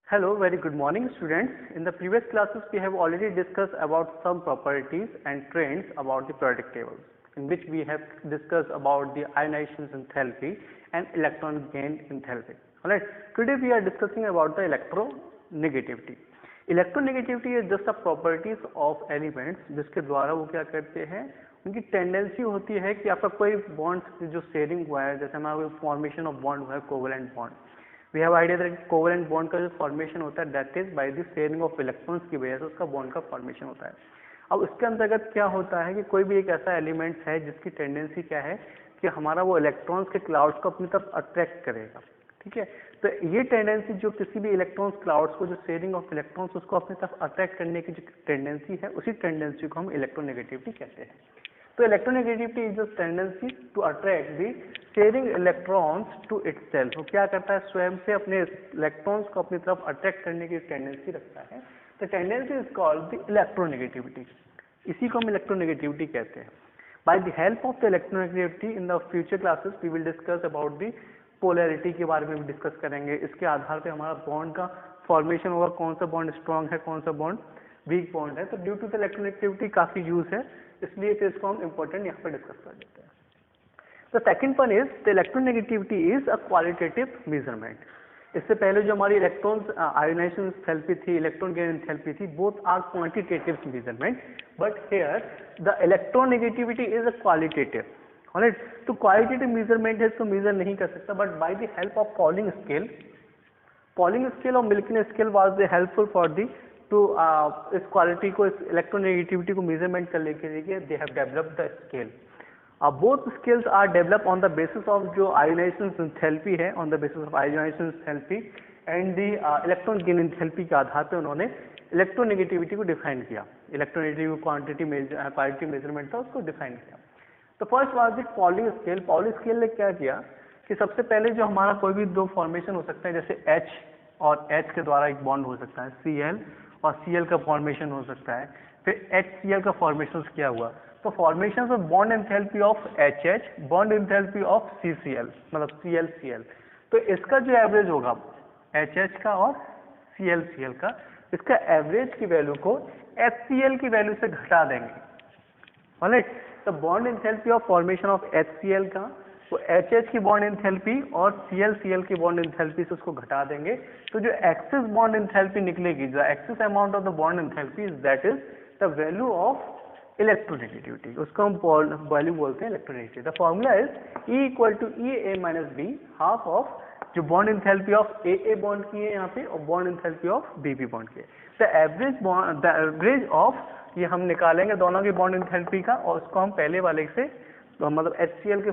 Hello, very good morning students. In the previous classes we have already discussed about some properties and trends about the periodic tables, in which we have discussed about the ionization enthalpy and electron gain enthalpy. Alright, today we are discussing about the electronegativity. Electronegativity is just a properties of elements जिसके द्वारा वो क्या करते हैं, उनकी tendency होती है कि आपका कोई बॉन्ड जो शेयरिंग हुआ है, जैसे हमारा फॉर्मेशन ऑफ बॉन्ड हुआ है covalent bond, we have idea that covalent bond का जो फॉर्मेशन होता है that is by the sharing of electrons की वजह से उसका बॉन्ड का फॉर्मेशन होता है। अब इसके अंतर्गत क्या होता है कि कोई भी एक ऐसा एलिमेंट है जिसकी टेंडेंसी क्या है कि हमारा वो इलेक्ट्रॉन्स के क्लाउड्स को अपनी तरफ अट्रैक्ट करेगा। ठीक है, तो ये टेंडेंसी जो किसी भी इलेक्ट्रॉन्स क्लाउड्स को जो शेयरिंग ऑफ इलेक्ट्रॉन्स उसको अपनी तरफ अट्रैक्ट करने की जो टेंडेंसी है, उसी टेंडेंसी को हम इलेक्ट्रोनेगेटिविटी कहते हैं। तो electronegativity is the tendency to attract the sharing electrons to itself. वो क्या करता है, स्वयं से अपने इलेक्ट्रॉन्स को अपनी तरफ अट्रैक्ट करने की टेंडेंसी रखता है। The tendency is called the electronegativity. इसी को हम इलेक्ट्रोनेगेटिविटी कहते हैं। By the help of the electronegativity in the future classes we will discuss about the polarity के बारे में भी डिस्कस करेंगे। इसके आधार पे हमारा बॉन्ड का फॉर्मेशन होगा, कौन सा बॉन्ड स्ट्रॉन्ग है, कौन सा बॉन्ड वीक बॉन्ड है। तो ड्यू टू द इलेक्ट्रोनेगेटिविटी काफी यूज है, इसलिए फिर इसको हम इम्पोर्टेंट यहाँ पे डिस्कस कर लेते हैं। The second one is the electronegativity is a qualitative measurement. इससे पहले जो हमारी इलेक्ट्रॉन्स आयोनाइजेशन एंथैल्पी थी, इलेक्ट्रॉन गेन एंथैल्पी थी, both are quantitative measurement, but here the electronegativity is a qualitative. Alright, तो क्वालिटेटिव मेजरमेंट है, इसको मेजर नहीं कर सकता, but by the help of Pauling scale और Mulliken scale was the helpful for the to इस quality को, इस इलेक्ट्रोनेगेटिविटी को मेजरमेंट करने के लिए they have developed the scale. Both scales are develop on the basis of जो ionisation enthalpy है, on the basis of ionization enthalpy and the electron gain enthalpy के आधार पे उन्होंने इलेक्ट्रोनेगेटिविटी को डिफाइन किया। इलेक्ट्रोनेगेटिव क्वांटिटी मेजरमेंट था, उसको डिफाइन किया। तो first was the polling scale. Polling scale ने क्या किया कि सबसे पहले जो हमारा कोई भी दो फॉर्मेशन हो सकता है, जैसे H और H के द्वारा एक बॉन्ड हो सकता है, Cl और Cl का फॉर्मेशन हो सकता है, फिर HCl का फॉर्मेशन किया हुआ, तो formation of bond enthalpy of HH, bond enthalpy of CCl, मतलब ClCl, तो इसका जो एवरेज होगा HH का और ClCl का, इसका एवरेज की वैल्यू को HCl की वैल्यू से घटा देंगे। ऑलराइट, तो bond enthalpy of formation of HCl का वो HH की बॉन्ड एंथैल्पी और ClCl की बॉन्ड एंथैल्पी से उसको घटा देंगे, तो जो एक्सिस बॉन्ड एंथैल्पी निकलेगी, the excess amount of the bond enthalpy that is the value of electronegativity, उसको हम वैल्यू बोलते हैं electronegativity. The formula is E equal to EA minus B, half of जो bond enthalpy of AA bond की है यहाँ पे और bond enthalpy of BB bond की है। द एवरेज ऑफ ये हम निकालेंगे दोनों की बॉन्ड एंथैल्पी का, और उसको हम पहले वाले से तो मतलब HCl के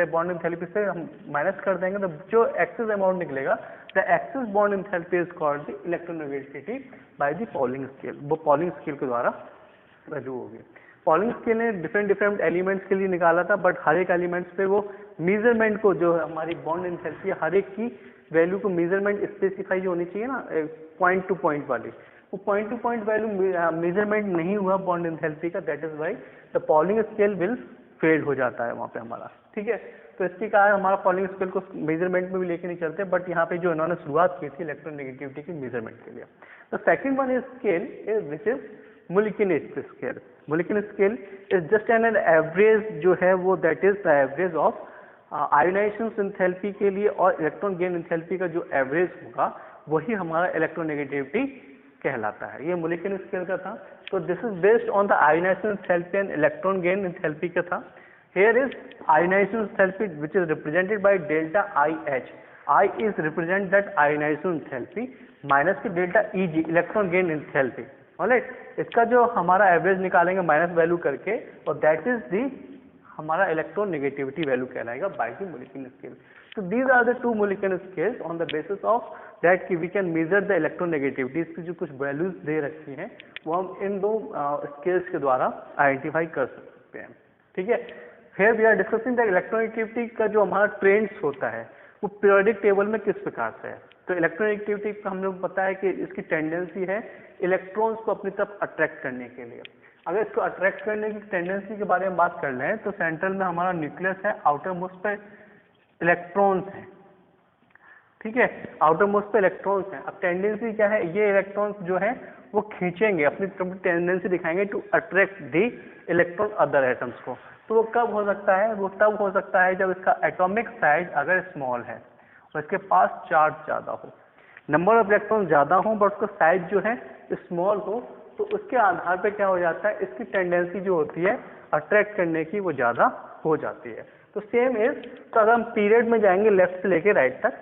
बॉन्ड एंथैल्पी से हम माइनस कर देंगे, तो जो एक्सिस अमाउंट निकलेगा the axis bond enthalpy is called the electronegativity by the polling scale. वो पॉलिंग स्केल के द्वारा वैल्यू होगी। पॉलिंग स्केल ने डिफरेंट एलिमेंट्स के लिए निकाला था, बट हर एक एलिमेंट्स पे वो मेजरमेंट को, जो हमारी बॉन्ड एंथैल्पी हर एक की वैल्यू को मेजरमेंट स्पेसिफाई होनी चाहिए ना, पॉइंट टू पॉइंट वाली, वो point two point value measurement नहीं हुआ बॉन्ड एंथैल्पी का, that is why the polling scale will fail हो जाता है वहाँ पे हमारा। ठीक है, तो इसके कारण हमारा पॉलिंग स्केल को मेजरमेंट में भी लेके नहीं चलते, बट यहाँ पे जो इन्होंने शुरुआत की थी इलेक्ट्रोनेगेटिविटी की मेजरमेंट के लिए। तो second one is scale which is Mulliken scale. Mulliken scale is just an average जो है वो, that is the average of ionization enthalpy के लिए और इलेक्ट्रॉन गेन एंथैल्पी का जो एवरेज होगा वही हमारा इलेक्ट्रोनेगेटिविटी कहलाता है। ये मुलिकिन स्केल का था। तो this is based on the ionization enthalpy and electron gain enthalpy का था। Here is ionization enthalpy which is represented by delta IH। I is represent that ionization enthalpy minus की delta EG electron gain enthalpy. Alright, इसका जो हमारा average निकालेंगे minus value करके, और that is the हमारा इलेक्ट्रोनेगेटिविटी वैल्यू कहलाएगा by the Mulliken scale. So these are the two Mulliken scales on the basis of that कि we can measure the electronegativity। इसकी जो कुछ वैल्यूज दे रखी हैं वो हम इन दो स्केल्स के द्वारा आइडेंटिफाई कर सकते हैं। ठीक है, फिर we are discussing the electronegativity का जो हमारा ट्रेंड्स होता है वो पीरियोडिक टेबल में किस प्रकार से है। तो इलेक्ट्रोनेगेटिविटी का हम लोग पता है कि इसकी टेंडेंसी है इलेक्ट्रॉन्स को अपनी तरफ अट्रैक्ट करने के लिए। अगर इसको अट्रैक्ट करने की टेंडेंसी के बारे में बात कर लें तो सेंट्रल में हमारा न्यूक्लियस है, आउटर मोस्ट पे इलेक्ट्रॉन्स हैं, ठीक है, आउटर मोस्ट पे इलेक्ट्रॉन्स हैं। अब टेंडेंसी क्या है, ये इलेक्ट्रॉन्स जो है वो खींचेंगे, अपनी टेंडेंसी दिखाएंगे to attract the electron other atoms को। तो वो कब हो सकता है, वो तब हो सकता है जब इसका एटॉमिक साइज अगर स्मॉल है और इसके पास चार्ज ज़्यादा हो, नंबर ऑफ इलेक्ट्रॉन ज़्यादा हो बट उसका साइज जो है स्मॉल हो, तो उसके आधार पे क्या हो जाता है, इसकी टेंडेंसी जो होती है अट्रैक्ट करने की वो ज़्यादा हो जाती है। तो सेम इज, तो अगर हम पीरियड में जाएंगे लेफ्ट से लेके राइट तक,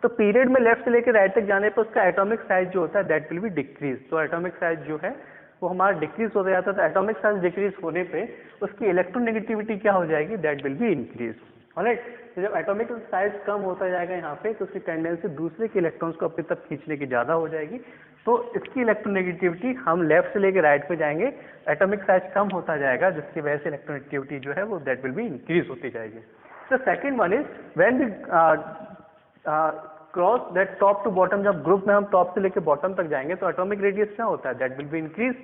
तो पीरियड में लेफ्ट से लेकर राइट तक जाने पर उसका एटॉमिक साइज जो होता है दैट विल बी डिक्रीज। तो एटॉमिक साइज जो है वो हमारा डिक्रीज होता जाता है। तो एटॉमिक साइज डिक्रीज होने पे उसकी इलेक्ट्रोनेगेटिविटी क्या हो जाएगी, that will be increase. Alright, तो जब एटॉमिक साइज कम होता जाएगा यहाँ पे, तो उसकी टेंडेंसी दूसरे के इलेक्ट्रॉन्स को अपनी तरफ खींचने की ज्यादा हो जाएगी। तो इसकी इलेक्ट्रोनेगेटिविटी, हम लेफ्ट से लेकर राइट में जाएंगे, एटॉमिक साइज कम होता जाएगा जिसकी वजह से इलेक्ट्रोनेगेटिविटी जो है वो दैट विल बी इंक्रीज होती जाएगी। तो second one is when cross that top to bottom, जब ग्रुप में हम टॉप से लेके बॉटम तक जाएंगे तो एटॉमिक रेडियस क्या होता है, दैट विल बी इंक्रीज।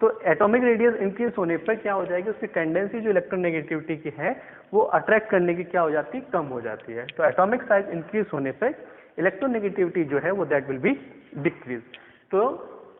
तो एटॉमिक रेडियस इंक्रीज होने पर क्या हो जाएगी, उसकी टेंडेंसी जो इलेक्ट्रोनेगेटिविटी की है वो अट्रैक्ट करने की क्या हो जाती है, कम हो जाती है। तो एटॉमिक साइज इंक्रीज होने पर इलेक्ट्रोनेगेटिविटी जो है वो दैट विल बी डिक्रीज। तो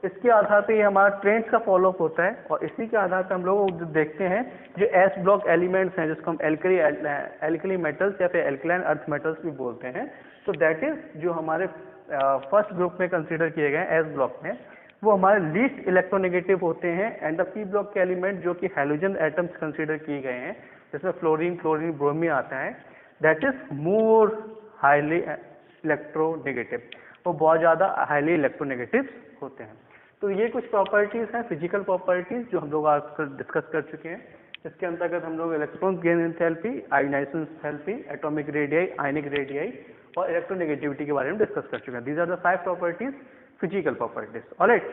इसके आधार पे ये हमारा ट्रेंड्स का फॉलो अप होता है और इसी के आधार पर हम लोग देखते हैं जो एस ब्लॉक एलिमेंट्स हैं, जिसको हम एल्कली मेटल्स या फिर एल्कलाइन अर्थ मेटल्स भी बोलते हैं। तो दैट इज जो हमारे फर्स्ट ग्रुप में कंसीडर किए गए एस ब्लॉक में, वो हमारे लीस्ट इलेक्ट्रोनेगेटिव होते हैं। एंड द पी ब्लॉक के एलिमेंट जो कि हैलोजन एटम्स कंसीडर किए गए हैं, जिसमें फ्लोरीन, क्लोरीन, ब्रोमीन आता है, that is more highly electronegative, वो बहुत ज़्यादा हाईली इलेक्ट्रोनेगेटिव होते हैं। तो ये कुछ प्रॉपर्टीज हैं, फिजिकल प्रॉपर्टीज, जो हम लोग आज डिस्कस कर चुके हैं। इसके अंतर्गत हम लोग electron gain enthalpy, ionisation enthalpy, atomic radii, ionic radii और इलेक्ट्रोनेगेटिविटी के बारे में डिस्कस कर चुके हैं। These are the 5 properties, physical properties. Alright,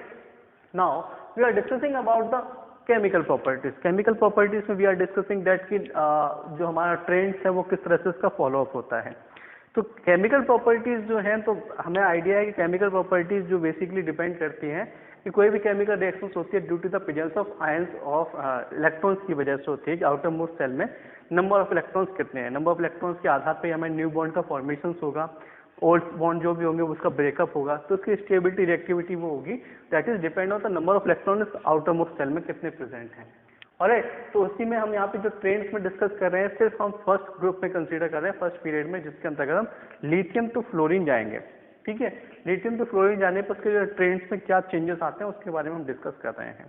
now we are discussing about the chemical properties. Chemical properties में वी आर डिस्कसिंग दैट कि जो हमारा ट्रेंड्स है वो किस तरह से इसका फॉलो अप होता है। तो केमिकल प्रॉपर्टीज जो हैं, तो हमें आइडिया है कि केमिकल प्रॉपर्टीज जो बेसिकली डिपेंड करती हैं कि कोई भी केमिकल रिएक्शंस होती है due to the presence of ions of electrons की वजह से होती है कि आउटर मोस्ट सेल में नंबर ऑफ इलेक्ट्रॉन्स कितने हैं। नंबर ऑफ इलेक्ट्रॉन्स के आधार पे हमें न्यू बॉन्ड का फॉर्मेशन होगा, ओल्ड बॉन्ड जो भी होंगे उसका ब्रेकअप होगा, तो उसकी स्टेबिलिटी रिएक्टिविटी वो होगी, that is depend on the number of electrons outermost shell में कितने प्रेजेंट हैं। ऑलराइट, तो उसी में हम यहाँ पे जो ट्रेंड्स में डिस्कस कर रहे हैं, सिर्फ हम फर्स्ट ग्रुप में कंसीडर कर रहे हैं, फर्स्ट पीरियड में, जिसके अंतर्गत हम लिथियम टू फ्लोरीन जाएंगे। ठीक है, लिथियम टू फ्लोरीन जाने पर उसके जो ट्रेंड्स में क्या चेंजेस आते हैं उसके बारे में हम डिस्कस कर रहे हैं।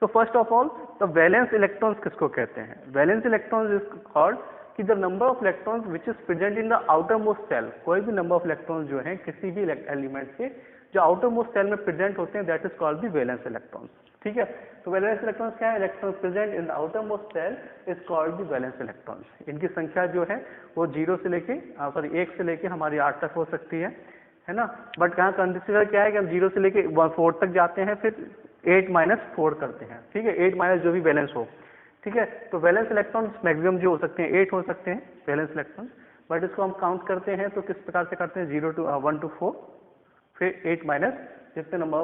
तो first of all, the valence electrons किसको कहते हैं? वैलेंस इलेक्ट्रॉन्स इज कॉल्ड कि the number of electrons which is present in the outermost shell, कोई भी नंबर ऑफ इलेक्ट्रॉन्स जो है किसी भी एलिमेंट के जो आउटर मोस्ट सेल में प्रेजेंट होते हैं, that is called the valence electrons. ठीक है, तो वैलेंस इलेक्ट्रॉन्स क्या है? Electrons present in the outermost shell is called the valence electrons. इनकी संख्या जो है वो 0 से लेके 1 से लेके हमारी 8 तक हो सकती है ना। बट यहाँ कंडीशन क्या है कि हम 0 से लेके 4 तक जाते हैं, फिर 8-4 करते हैं। ठीक है, 8- जो भी वैलेंस हो। ठीक है, तो वैलेंस इलेक्ट्रॉन्स मैक्सिमम जो हो सकते हैं 8 हो सकते हैं वैलेंस इलेक्ट्रॉन्स। बट इसको हम काउंट करते हैं तो किस प्रकार से करते हैं, 1 to 4, फिर 8- जितने नंबर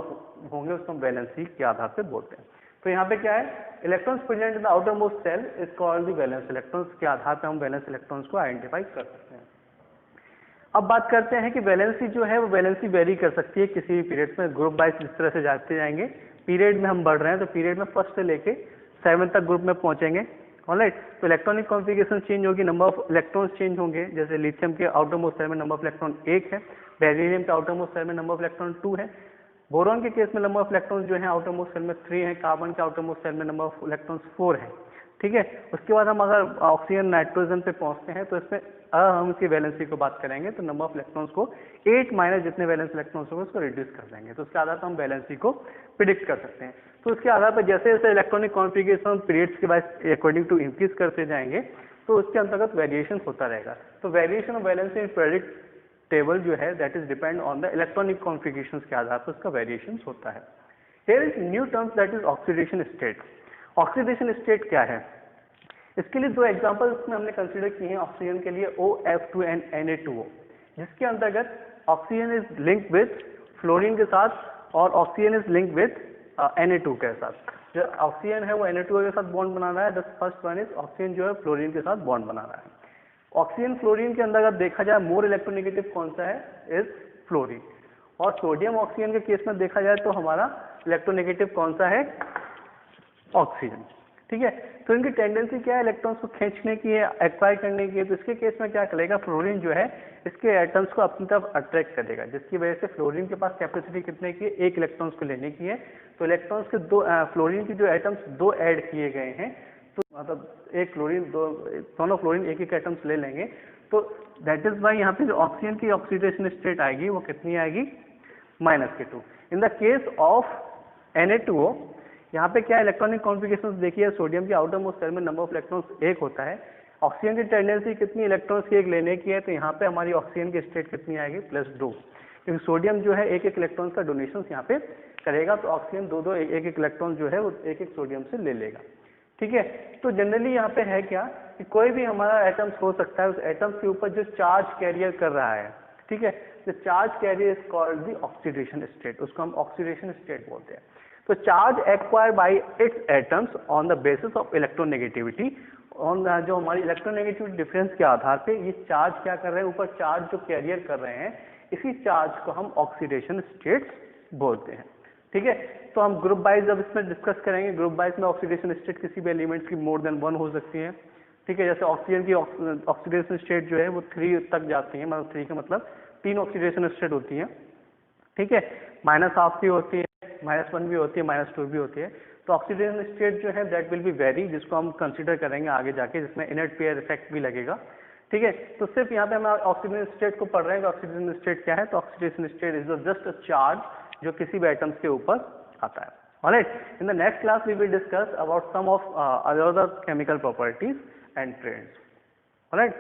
होंगे उसको हम वैलेंसी के आधार पे बोलते हैं। तो यहाँ पे क्या है, electrons present in the outermost shell is called the valence electrons. के आधार पे हम वैलेंस इलेक्ट्रॉन्स को आइडेंटिफाई कर सकते हैं। अब बात करते हैं कि वैलेंसी जो है वो वैलेंसी वेरी कर सकती है किसी भी पीरियड में, ग्रुप वाइज जिस तरह से जाते जाएंगे। पीरियड में हम बढ़ रहे हैं तो पीरियड में फर्स्ट से लेके 7 तक ग्रुप में पहुंचेंगे। ऑलराइट, तो इलेक्ट्रॉनिक कॉन्फ़िगरेशन चेंज होगी, नंबर ऑफ इलेक्ट्रॉन्स चेंज होंगे। जैसे लिथियम के आउटर मोस्ट सेल में नंबर ऑफ इलेक्ट्रॉन 1 है, बेरिलियम के आउटर मोस्ट सेल में नंबर ऑफ इलेक्ट्रॉन 2 है, बोरॉन के केस में नंबर ऑफ इलेक्ट्रॉन्स जो है आउटर मोस्ट सेल में 3 है, कार्बन के आउटर मोस्ट सेल में नंबर ऑफ इलेक्ट्रॉन्स 4 है। ठीक है, उसके बाद हम अगर ऑक्सीजन नाइट्रोजन पे पहुंचते हैं तो इसमें अगर हम इसकी वैलेंसी को बात करेंगे तो नंबर ऑफ इलेक्ट्रॉन्स को 8- जितने वैलेंस इलेक्ट्रॉन्स होंगे उसको रिड्यूस कर देंगे। तो उसके आधार पर हम वैलेंसी को प्रिडिक्ट कर सकते हैं। तो उसके आधार पर जैसे जैसे इलेक्ट्रॉनिक कॉन्फ़िगरेशन पीरियड्स के बाद अकॉर्डिंग टू इंक्रीज करते जाएंगे तो उसके अंतर्गत वेरिएशन होता रहेगा। तो variation of valency in predict table जो है that is depend on the electronic configuration के आधार पर उसका वेरिएशन होता है। Here is new terms that is oxidation state. Oxidation state क्या है? इसके लिए 2 एग्जांपल्स में हमने कंसीडर किए हैं ऑक्सीजन के लिए, OF2 and Na2O, जिसके अंतर्गत oxygen is link with fluorine के साथ और oxygen is link with Na2 के साथ। जो ऑक्सीजन है वो Na2O के साथ बॉन्ड बना रहा है। The first one is oxygen जो है फ्लोरीन के साथ बॉन्ड बना रहा है। ऑक्सीजन फ्लोरीन के अंदर अगर देखा जाए मोर इलेक्ट्रोनेगेटिव कौन सा है इज फ्लोरीन, और सोडियम ऑक्सीजन के केस में देखा जाए तो हमारा इलेक्ट्रोनेगेटिव कौन सा है ऑक्सीजन। ठीक है, तो इनकी टेंडेंसी क्या है इलेक्ट्रॉन्स को खींचने की है, एक्वायर करने की है। तो इसके केस में क्या करेगा फ्लोरीन जो है इसके एटम्स को अपनी तरफ अट्रैक्ट करेगा, जिसकी वजह से फ्लोरीन के पास कैपेसिटी कितने की है, एक इलेक्ट्रॉन्स को लेने की है। तो इलेक्ट्रॉन्स के दो फ्लोरीन की जो एटम्स दो ऐड किए गए हैं, तो मतलब एक फ्लोरीन दोनों फ्लोरीन एक एक एटम्स ले लेंगे, तो दैट इज वाई यहाँ पे जो ऑक्सीजन की ऑक्सीडेशन स्टेट आएगी वो कितनी आएगी -2। In the case of Na2O यहाँ पे क्या इलेक्ट्रॉनिक कॉन्फ़िगरेशंस देखिए, सोडियम के आउटर मोस्ट शेल में नंबर ऑफ इलेक्ट्रॉन्स एक होता है, ऑक्सीजन की टेंडेंसी कितनी इलेक्ट्रॉन्स की एक लेने की है, तो यहाँ पे हमारी ऑक्सीजन की स्टेट कितनी आएगी +2, क्योंकि सोडियम जो है एक एक इलेक्ट्रॉन का डोनेशन यहाँ पे करेगा, तो ऑक्सीजन दो एक एक इलेक्ट्रॉन जो है वो एक एक सोडियम से ले लेगा। ठीक है, तो जनरली यहाँ पे है क्या कि कोई भी हमारा एटम्स हो सकता है, उस एटम्स के ऊपर जो चार्ज कैरियर कर रहा है, ठीक है, the charge carrier is called the oxidation state, उसको हम ऑक्सीडेशन स्टेट बोलते हैं। तो charge acquired by it's atoms on the basis of electronegativity, on जो हमारी इलेक्ट्रोनेगेटिविटी डिफरेंस के आधार पे ये चार्ज क्या कर रहे हैं, ऊपर चार्ज जो कैरियर कर रहे हैं, इसी चार्ज को हम ऑक्सीडेशन स्टेट्स बोलते हैं। ठीक है, तो हम ग्रुप वाइज अब इसमें डिस्कस करेंगे। ग्रुप वाइज में ऑक्सीडेशन स्टेट किसी भी एलिमेंट्स की मोर देन 1 हो सकती है। ठीक है, जैसे ऑक्सीजन की ऑक्सीडेशन स्टेट जो है वो 3 तक जाती है, मतलब 3 का मतलब 3 ऑक्सीडेशन स्टेट होती है। ठीक है, -12 भी होती है, -1 भी होती है, -2 भी होती है। तो ऑक्सीडेशन स्टेट जो है दैट विल बी वेरी, जिसको हम कंसीडर करेंगे आगे जाके, जिसमें इनर्ट पेयर इफेक्ट भी लगेगा। ठीक है, तो सिर्फ यहाँ पे हम ऑक्सीजन स्टेट को पढ़ रहे हैं कि ऑक्सीजन स्टेट क्या है, तो oxidation state is just a charge जो किसी भी एटम्स के ऊपर आता है। Alright, in the next class we will discuss about some of other chemical properties and trends. Alright.